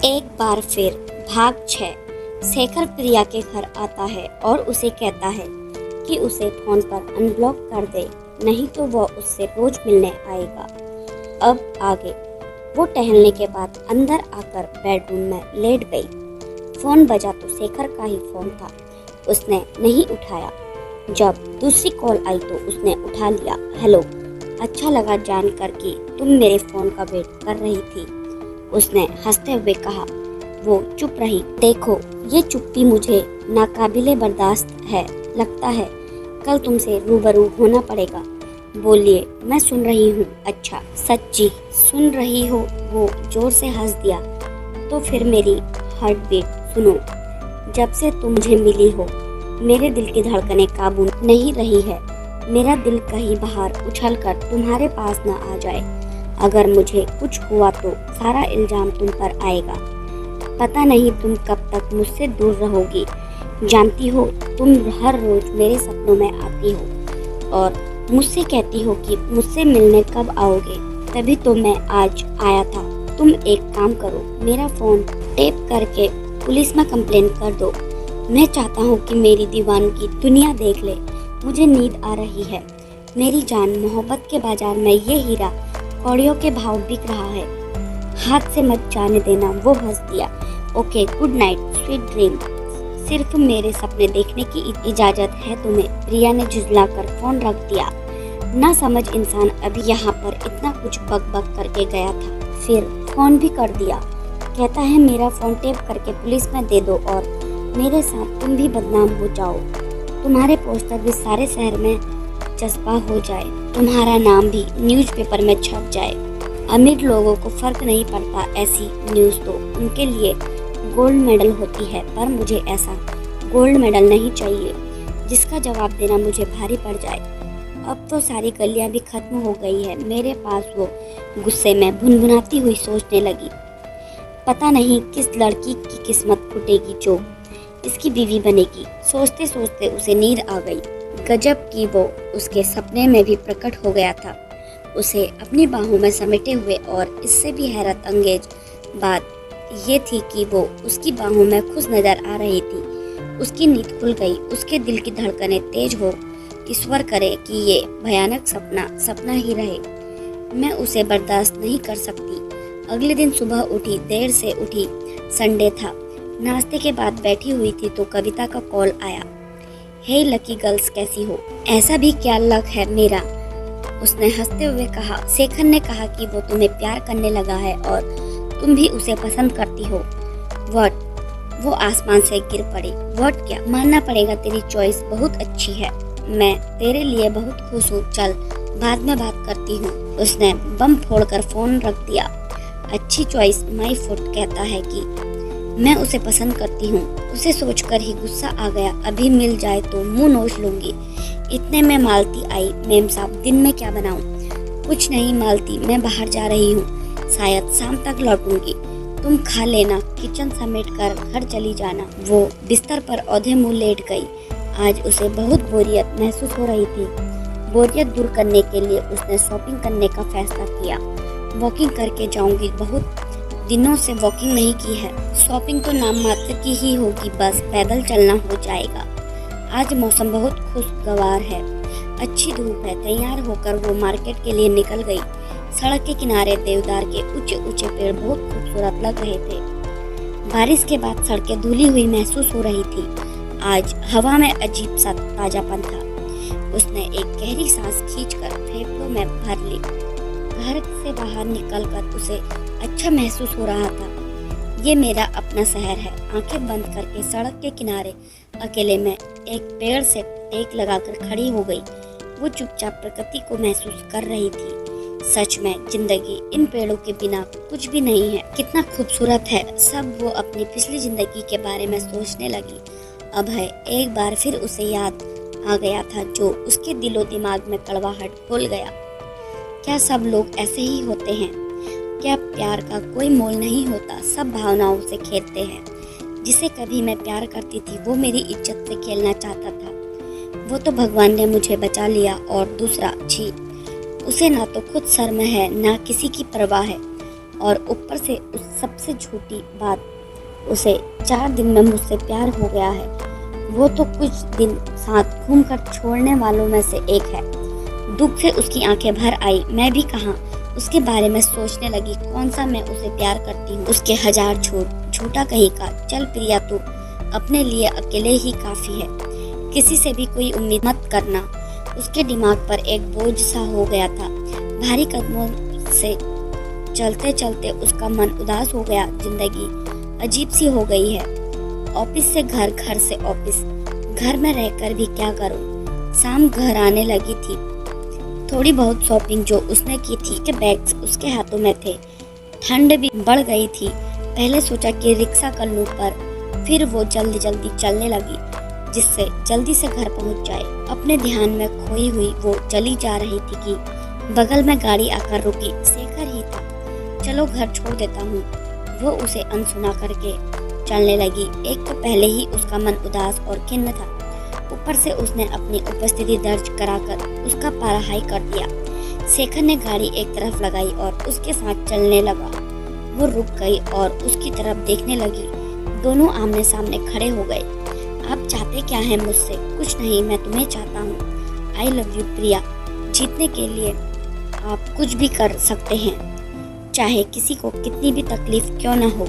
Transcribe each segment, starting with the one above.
एक बार फिर भाग 6। शेखर प्रिया के घर आता है और उसे कहता है कि उसे फोन पर अनब्लॉक कर दे, नहीं तो वह उससे रोज मिलने आएगा। अब आगे वो टहलने के बाद अंदर आकर बेडरूम में लेट गई। फोन बजा तो शेखर का ही फोन था। उसने नहीं उठाया। जब दूसरी कॉल आई तो उसने उठा लिया। हेलो, अच्छा लगा जानकर कि तुम मेरे फोन का वेट कर रही थी, उसने हंसते हुए कहा। वो चुप रही। देखो, ये चुप्पी मुझे नाकाबिले बर्दाश्त है। लगता है कल तुमसे रूबरू होना पड़ेगा। बोलिए, मैं सुन रही हूँ। अच्छा, सच्ची सुन रही हो? वो जोर से हंस दिया। तो फिर मेरी हार्ट बीट सुनो। जब से तुम मुझे मिली हो, मेरे दिल की धड़कनें काबू नहीं रही है। मेरा दिल कहीं बाहर उछलकर तुम्हारे पास न आ जाए। अगर मुझे कुछ हुआ तो सारा इल्जाम तुम पर आएगा। पता नहीं तुम कब तक मुझसे दूर रहोगी। जानती हो, तुम हर रोज मेरे सपनों में आती हो और मुझसे कहती हो कि मुझसे मिलने कब आओगे। तभी तो मैं आज आया था। तुम एक काम करो, मेरा फोन टेप करके पुलिस में कंप्लेन कर दो। मैं चाहता हूँ कि मेरी दीवानगी दुनिया देख ले। मुझे नींद आ रही है। मेरी जान, मोहब्बत के बाजार में ये हीरा कौड़ियों के भाव बिक रहा है। हाथ से मत जाने देना। वो हंस दिया। Okay, good night, sweet dream. सिर्फ मेरे सपने देखने की इजाजत है तुम्हें। प्रिया ने झुंझलाकर फोन रख दिया। ना समझ इंसान अभी यहाँ पर इतना कुछ बक बक करके गया था, फिर फोन भी कर दिया। कहता है मेरा फोन टेप करके पुलिस में दे दो और मेरे साथ तुम भी बदनाम हो जाओ। तुम्हारे पोस्टर भी सारे शहर में चस्पा हो जाए। तुम्हारा नाम भी न्यूज़पेपर में छप जाए। अमीर लोगों को फर्क नहीं पड़ता, ऐसी न्यूज़ तो उनके लिए गोल्ड मेडल होती है। पर मुझे ऐसा गोल्ड मेडल नहीं चाहिए जिसका जवाब देना मुझे भारी पड़ जाए। अब तो सारी गलियां भी खत्म हो गई है मेरे पास। वो गुस्से में भुनभुनाती हुई सोचने लगी, पता नहीं किस लड़की की किस्मत फूटेगी जो इसकी बीवी बनेगी। सोचते सोचते उसे नींद आ गई। गजब की वो उसके सपने में भी प्रकट हो गया था, उसे अपनी बाहों में समेटे हुए। और इससे भी हैरत अंगेज बात ये थी कि वो उसकी बाहों में खुश नजर आ रही थी। उसकी नींद खुल गई। उसके दिल की धड़कनें तेज हो ईश्वर करे कि ये भयानक सपना सपना ही रहे। मैं उसे बर्दाश्त नहीं कर सकती। अगले दिन सुबह उठी, देर से उठी, संडे था। नाश्ते के बाद बैठी हुई थी तो कविता का कॉल आया। हे लकी गर्ल्स, कैसी हो? ऐसा भी क्या लक है मेरा, उसने हंसते हुए कहा। शेखर ने कहा कि वो तुम्हें प्यार करने लगा है और तुम भी उसे पसंद करती हो। व्हाट? वो आसमान से गिर पड़ी। व्हाट क्या? मानना पड़ेगा, तेरी चॉइस बहुत अच्छी है। मैं तेरे लिए बहुत खुश हूँ। चल, बाद में बात करती हूँ। उसने बम फोड़कर फोन रख दिया। अच्छी चॉइस माई फुट कहता है कि मैं उसे पसंद करती हूँ। उसे सोचकर ही गुस्सा आ गया। अभी मिल जाए तो मुंह नोच लूंगी। इतने में मालती आई। मेम साहब, दिन में क्या बनाऊं? कुछ नहीं मालती, मैं बाहर जा रही हूँ, शायद शाम तक लौटूंगी। तुम खा लेना, किचन समेट कर घर चली जाना। वो बिस्तर पर औंधे मुंह लेट गई। आज उसे बहुत बोरियत महसूस हो रही थी। बोरियत दूर करने के लिए उसने शॉपिंग करने का फैसला किया। वॉकिंग करके जाऊंगी, बहुत दिनों से वॉकिंग नहीं की है। शॉपिंग तो नाम मात्र की ही होगी, बस पैदल चलना हो जाएगा। आज मौसम बहुत खुशगवार है, अच्छी धूप है। तैयार होकर वो मार्केट के लिए निकल गई। सड़क के किनारे देवदार के ऊंचे ऊंचे पेड़ बहुत खूबसूरत लग रहे थे। बारिश के बाद सड़कें धुली हुई महसूस हो रही थी। आज हवा में अजीब सा ताजापन था। उसने एक गहरी सांस खींचकर फेफड़ों में भर ली। घर से बाहर निकलकर उसे अच्छा महसूस हो रहा था। ये मेरा अपना शहर है। आंखें बंद करके सड़क के किनारे अकेले में एक पेड़ से टेक लगाकर खड़ी हो गई। वो चुपचाप प्रकृति को महसूस कर रही थी। सच में जिंदगी इन पेड़ों के बिना कुछ भी नहीं है। कितना खूबसूरत है सब। वो अपनी पिछली जिंदगी के बारे में सोचने लगी। अब है एक बार फिर उसे याद आ गया था जो उसके दिलो दिमाग में कड़वाहट घोल गया। क्या सब लोग ऐसे ही होते हैं? क्या प्यार का कोई मोल नहीं होता? सब भावनाओं से खेलते हैं। जिसे कभी मैं प्यार करती थी वो मेरी इज्जत से खेलना चाहता था। वो तो भगवान ने मुझे बचा लिया। और दूसरा, छी, उसे ना तो खुद शर्म है ना किसी की परवाह है। और ऊपर से उस सबसे झूठी बात, उसे 4 दिन में मुझसे प्यार हो गया है। वो तो कुछ दिन साथ घूमकर छोड़ने वालों में से एक है। दुख से उसकी आंखें भर आई। मैं भी कहाँ उसके बारे में सोचने लगी। कौन सा मैं उसे प्यार करती हूँ। उसके हजार झूठा कहीं का। चल प्रिया, तू अपने लिए अकेले ही काफी है, किसी से भी कोई उम्मीद मत करना। उसके दिमाग पर एक बोझ सा हो गया था। भारी कदमों से चलते चलते उसका मन उदास हो गया। जिंदगी अजीब सी हो गई है। ऑफिस से घर, घर से ऑफिस, घर में रहकर भी क्या करूं। शाम घर आने लगी थी। थोड़ी बहुत शॉपिंग जो उसने की थी के बैग्स उसके हाथों में थे। ठंड भी बढ़ गई थी। पहले सोचा कि रिक्शा कर लूं, पर फिर वो जल्दी जल्दी चलने लगी जिससे जल्दी से घर पहुंच जाए। अपने ध्यान में खोई हुई वो चली जा रही थी कि बगल में गाड़ी आकर रुकी। शेखर ही था। चलो घर छोड़ देता हूँ, वो उसे अनसुना करके चलने लगी। एक तो पहले ही उसका मन उदास और खिन्न था, ऊपर से उसने अपनी उपस्थिति दर्ज कराकर उसका पारा हाई कर दिया। शेखर ने गाड़ी एक तरफ लगाई और उसके साथ चलने लगा। वो रुक गई और उसकी तरफ देखने लगी। दोनों आमने सामने खड़े हो गए। आप चाहते क्या है मुझसे? कुछ नहीं, मैं तुम्हें चाहता हूँ। आई लव यू प्रिया। जीतने के लिए आप कुछ भी कर सकते हैं, चाहे किसी को कितनी भी तकलीफ क्यों न हो।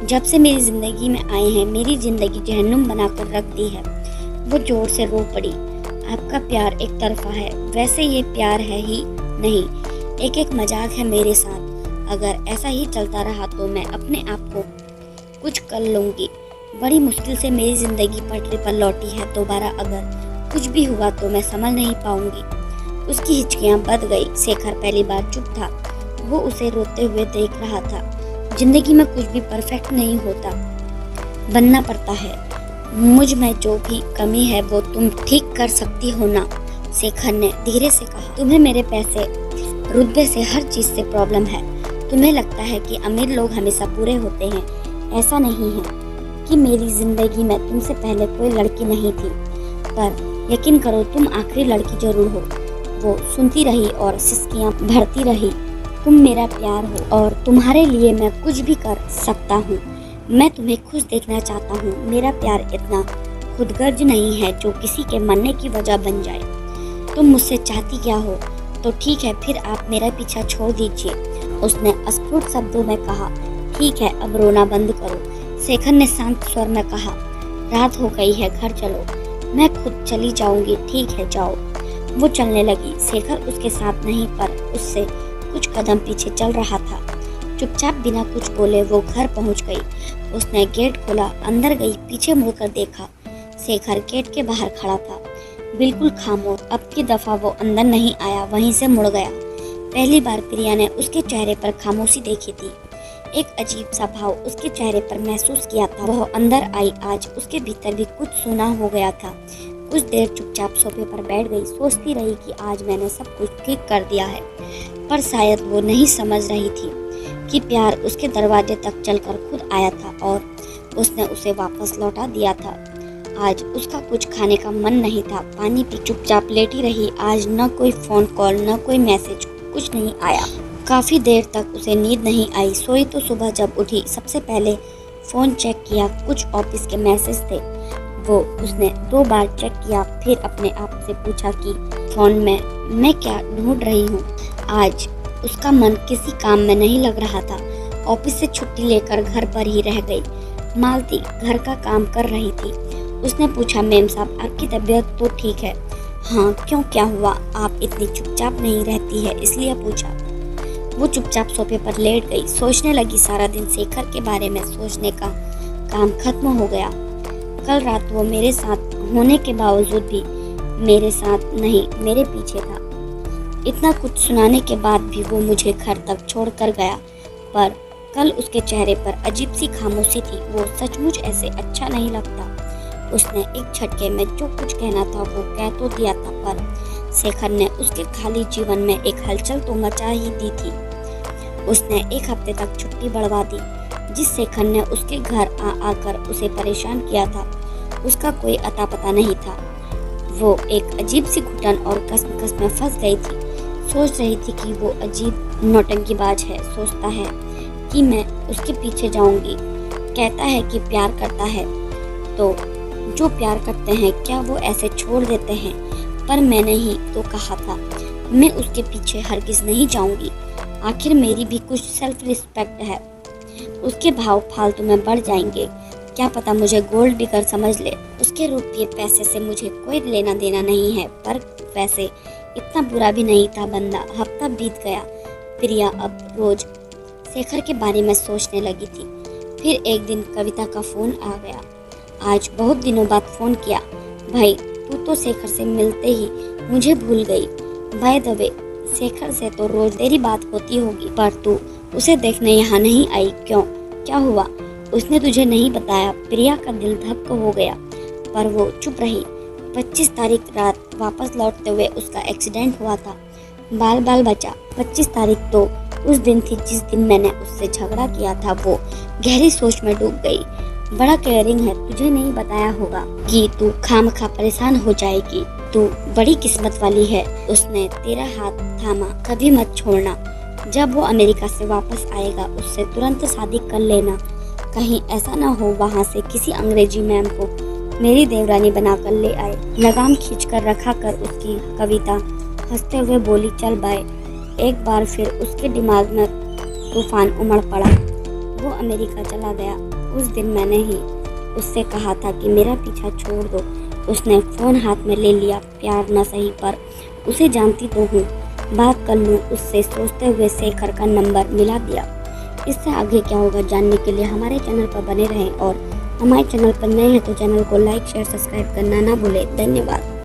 जब से मेरी जिंदगी में आए हैं, मेरी जिंदगी जहन्नुम बनाकर रख दी है। वो जोर से रो पड़ी। आपका प्यार एक तरफा है, वैसे ये प्यार है ही नहीं, एक मजाक है मेरे साथ। अगर ऐसा ही चलता रहा तो मैं अपने आप को कुछ कर लूंगी। बड़ी मुश्किल से मेरी जिंदगी पटरी पर लौटी है। दोबारा अगर कुछ भी हुआ तो मैं संभल नहीं पाऊंगी। उसकी हिचकियां बढ़ गई। शेखर पहली बार चुप था। वो उसे रोते हुए देख रहा था। जिंदगी में कुछ भी परफेक्ट नहीं होता, बनना पड़ता है। मुझ में जो भी कमी है वो तुम ठीक कर सकती हो ना? शेखर ने धीरे से कहा। तुम्हें मेरे पैसे, रुतबे से, हर चीज से प्रॉब्लम है। तुम्हें लगता है कि अमीर लोग हमेशा बुरे होते हैं। ऐसा नहीं है कि मेरी जिंदगी में तुमसे पहले कोई लड़की नहीं थी, पर यकीन करो तुम आखिरी लड़की जरूर हो। वो सुनती रही और सिसकियां भरती रही। तुम मेरा प्यार हो और तुम्हारे लिए मैं कुछ भी कर सकता हूँ। मैं तुम्हें खुश देखना चाहता हूँ। मेरा प्यार इतना खुदगर्ज नहीं है जो किसी के मरने की वजह बन जाए। तुम मुझसे चाहती क्या हो? तो ठीक है, फिर आप मेरा पीछा छोड़ दीजिए। उसने अस्फुट शब्दों में कहा। ठीक है, अब रोना बंद करो। शेखर ने शांत स्वर में कहा। रात हो गई है, घर चलो। मैं खुद चली जाऊंगी। ठीक है, जाओ। वो चलने लगी। शेखर उसके साथ नहीं, पर उससे कुछ कदम पीछे चल रहा था। चुपचाप बिना कुछ बोले वो घर पहुंच गई। उसने गेट खोला, अंदर गई, पीछे मुड़कर देखा। शेखर गेट के बाहर खड़ा था, बिल्कुल खामोश। अब की दफा वो अंदर नहीं आया, वहीं से मुड़ गया। पहली बार प्रिया ने उसके चेहरे पर खामोशी देखी थी। एक अजीब सा भाव उसके चेहरे पर महसूस किया था। वह अंदर आई। आज उसके भीतर भी कुछ सुना हो गया था। कुछ देर चुपचाप सोफे पर बैठ गई। सोचती रही कि आज मैंने सब कुछ ठीक कर दिया है, पर शायद वो नहीं समझ रही थी कि प्यार उसके दरवाजे तक चलकर खुद आया था और उसने उसे वापस लौटा दिया था। आज उसका कुछ खाने का मन नहीं था। पानी पी चुपचाप लेटी रही। आज न कोई फोन कॉल, न कोई मैसेज, कुछ नहीं आया। काफी देर तक उसे नींद नहीं आई। सोई तो सुबह जब उठी सबसे पहले फोन चेक किया। कुछ ऑफिस के मैसेज थे, वो उसने 2 बार चेक किया। फिर अपने आप से पूछा कि फोन में मैं क्या ढूंढ रही हूँ। आज उसका मन किसी काम में नहीं लग रहा था। ऑफिस से छुट्टी लेकर घर पर ही रह गई। मालती घर का काम कर रही थी। उसने पूछा, मेम साहब आपकी तबीयत तो ठीक है? हाँ, क्यों, क्या हुआ? आप इतनी चुपचाप नहीं रहती है, इसलिए पूछा। वो चुपचाप सोफे पर लेट गई। सोचने लगी। सारा दिन शेखर के बारे में सोचने का काम खत्म हो गया। कल रात वो मेरे साथ होने के बावजूद भी मेरे साथ नहीं, मेरे पीछे था। इतना कुछ सुनाने के बाद भी वो मुझे घर तक छोड़कर गया, पर कल उसके चेहरे पर अजीब सी खामोशी थी। वो सचमुच ऐसे अच्छा नहीं लगता। उसने एक झटके में जो कुछ कहना था वो कह तो दिया था, पर शेखर ने उसके खाली जीवन में एक हलचल तो मचा ही दी थी। उसने 1 हफ्ते तक छुट्टी बढ़वा दी। जिस शेखर ने उसके घर आकर उसे परेशान किया था, उसका कोई अता पता नहीं था। वो एक अजीब सी घुटन और कसमकस में फंस गई थी। सोच रही थी कि वो अजीब नौटंकीबाज है, सोचता है कि मैं उसके पीछे जाऊंगी। कहता है कि प्यार करता है, तो जो प्यार करते हैं क्या वो ऐसे छोड़ देते हैं? पर मैंने ही तो कहा था, मैं उसके पीछे हरगिज नहीं जाऊंगी। आखिर मेरी भी कुछ सेल्फ रिस्पेक्ट है। उसके भाव फालतू में बढ़ जाएंगे। क्या पता मुझे गोल्ड डिगर समझ ले। उसके रुपये पैसे से मुझे कोई लेना देना नहीं है, पर वैसे इतना बुरा भी नहीं था बंदा। हफ्ता बीत गया। प्रिया अब रोज शेखर के बारे में सोचने लगी थी। फिर एक दिन कविता का फोन आ गया। आज बहुत दिनों बाद फोन किया। भाई, तू तो शेखर से मिलते ही मुझे भूल गई। बाय द वे, शेखर से तो रोज तेरी बात होती होगी, पर तू उसे देखने यहाँ नहीं आई क्यों? क्या हुआ? उसने तुझे नहीं बताया? प्रिया का दिल धक हो गया, पर वो चुप रही। 25 तारीख रात वापस लौटते हुए उसका एक्सीडेंट हुआ था। बाल बाल बचा। 25 तारीख तो उस दिन थी जिस दिन मैंने उससे झगड़ा किया था। वो गहरी सोच में डूब गई। बड़ा केयरिंग है, तुझे नहीं बताया होगा कि तू खामखा परेशान हो जाएगी। तू बड़ी किस्मत वाली है, उसने तेरा हाथ थामा, कभी मत छोड़ना। जब वो अमेरिका से वापस आएगा उससे तुरंत शादी कर लेना। कहीं ऐसा ना हो वहाँ से किसी अंग्रेजी मैम को मेरी देवरानी बनाकर ले आए। लगाम खींचकर रखा कर उसकी कविता हंसते हुए बोली, चल बाय। एक बार फिर उसके दिमाग में तूफान उमड़ पड़ा। वो अमेरिका चला गया। उस दिन मैंने ही उससे कहा था कि मेरा पीछा छोड़ दो। उसने फोन हाथ में ले लिया। प्यार न सही पर उसे जानती तो हूँ, बात कर लूँ उससे सोचते हुए शेखर का नंबर मिला दिया। इससे आगे क्या होगा जानने के लिए हमारे चैनल पर बने रहें और हमारे चैनल पर नए हैं तो चैनल को लाइक शेयर सब्सक्राइब करना ना भूलें। धन्यवाद।